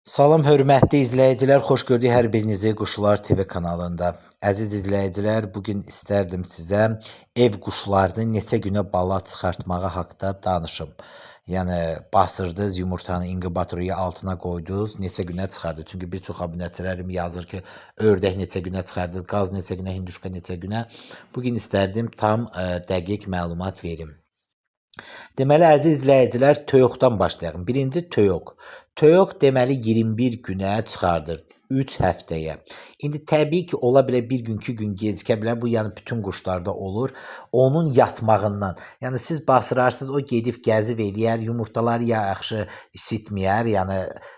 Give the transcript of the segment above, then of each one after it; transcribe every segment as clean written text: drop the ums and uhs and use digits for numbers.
Salam hörmətli izləyicilər, xoş gördük hər birinizi Quşlar TV kanalında. Əziz izləyicilər, bugün istərdim sizə ev quşlarını neçə günə bala çıxartmağı haqqında danışım. Yəni basırdınız yumurtanı inkubatoru altına qoydunuz, neçə günə çıxardı. Çünki bir çox abunəçilərim yazır ki, ördək neçə günə çıxardı, qaz neçə günə, hinduşka neçə günə. Bugün istərdim tam dəqiq məlumat verim. Deməli, əziz izləyicilər, toyuqdan başlayaq. Birinci toyuq. Toyuq deməli 21 günə çıxardır. 3 həftəyə. İndi təbii ki, ola bilər bir gün, 2 gün gecikə bilər. Bu yəni bütün quşlarda olur. Onun yatmağından. Yəni siz basırarsınız, o gedib gəzib eləyər, yumurtaları yaxşı isitməyər. Yəni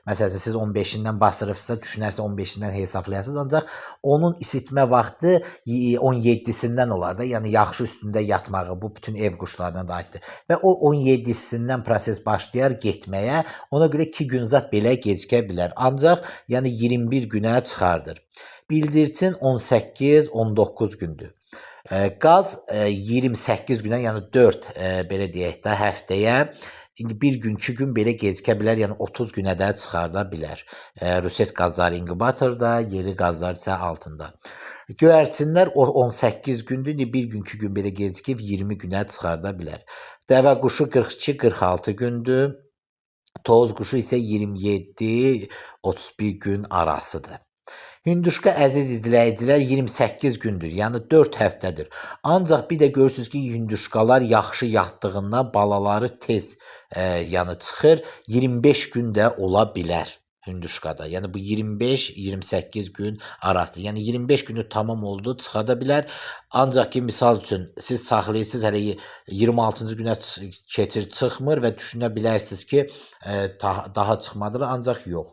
məsələn siz 15-dən basırırsınızsa, düşünərsiniz 15-dən hesablayasınız. Ancaq onun isitmə vaxtı 17-sindən olar da. Yəni yaxşı üstündə yatmağı bu bütün ev quşlarına da aiddir. Və o 17-sindən proses başlayar getməyə. Ona görə 2 gün zat belə gecikə bilər. Ancaq yəni 21 günə çıxardır. Bildirçin 18-19 gündür. Qaz 28 günə, yəni 4 belə deyək də həftəyə. İndi bir gün, 2 gün belə gecikə bilər, yəni 30 günə də çıxarda bilər. Ruset qazları inkubatorda, yeri qazlar isə altında. Göyərçinlər 18 gündür, indi bir gün, 2 gün belə gecikib 20 günə çıxarda bilər. Dəvə quşu 42-46 gündür. Toz quşu isə 27-31 gün arasıdır. Hinduşka əziz izləyicilər 28 gündür, yəni 4 həftədir. Ancaq bir də görürsünüz ki, hinduşkalar yaxşı yatdığından balaları tez yəni çıxır, 25 gün də ola bilər. Hinduşkada. Yəni bu 25-28 gün arası. Yəni 25 günü tamam oldu, çıxada bilər. Ancaq ki, misal üçün siz saxlayırsınız, hələ 26-cı günə keçir, çıxmır və düşünə bilərsiniz ki, daha çıxmadılar, ancaq yox.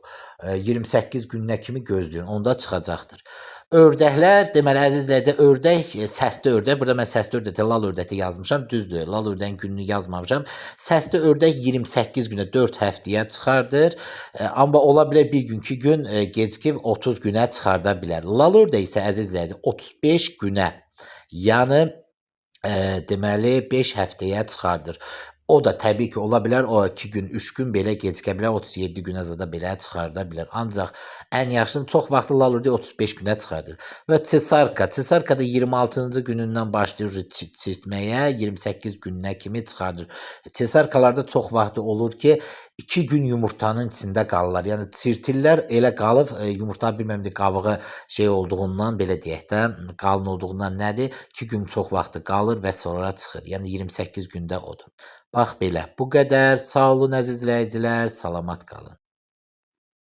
28 gününə kimi gözləyin, onda çıxacaqdır. Ördəklər, deməli əziz izləyicilər, ördək, səsli ördək, burada mən səsli ördəkdə lal ördəkdə yazmışam, düzdür, lal ördəyin gününü yazmamışam. Səsli ördək 28 günə, 4 həftəyə çıxardır, amma ola bilər bir gün, 2 gün gecikib 30 günə çıxarda bilər. Lal ördək isə əziz izləyicilər 35 günə, yəni deməli 5 həftəyə çıxardır. O da təbii ki, ola bilər, o 2 gün, 3 gün belə gecikə bilər, 37 günə zada belə çıxarda bilər. Ancaq ən yaxşısı çox vaxtı lal ördək 35 günə çıxardır. Və çesarka, çesarka da 26-cı günündən başlayır çirtməyə, 28 gününə kimi çıxardır. Çesarkalarda çox vaxtı olur ki, 2 gün yumurtanın içində qalırlar. Yəni çirtirlər elə qalıb, yumurta bilməm qabığı şey olduğundan, belə deyək də, qalın olduğundan nədir? 2 gün çox vaxtı qalır və sonra çıxır. Yəni 28 gündə odur. Bax belə, bu qədər. Sağ olun əziz izləyicilər, salamat qalın.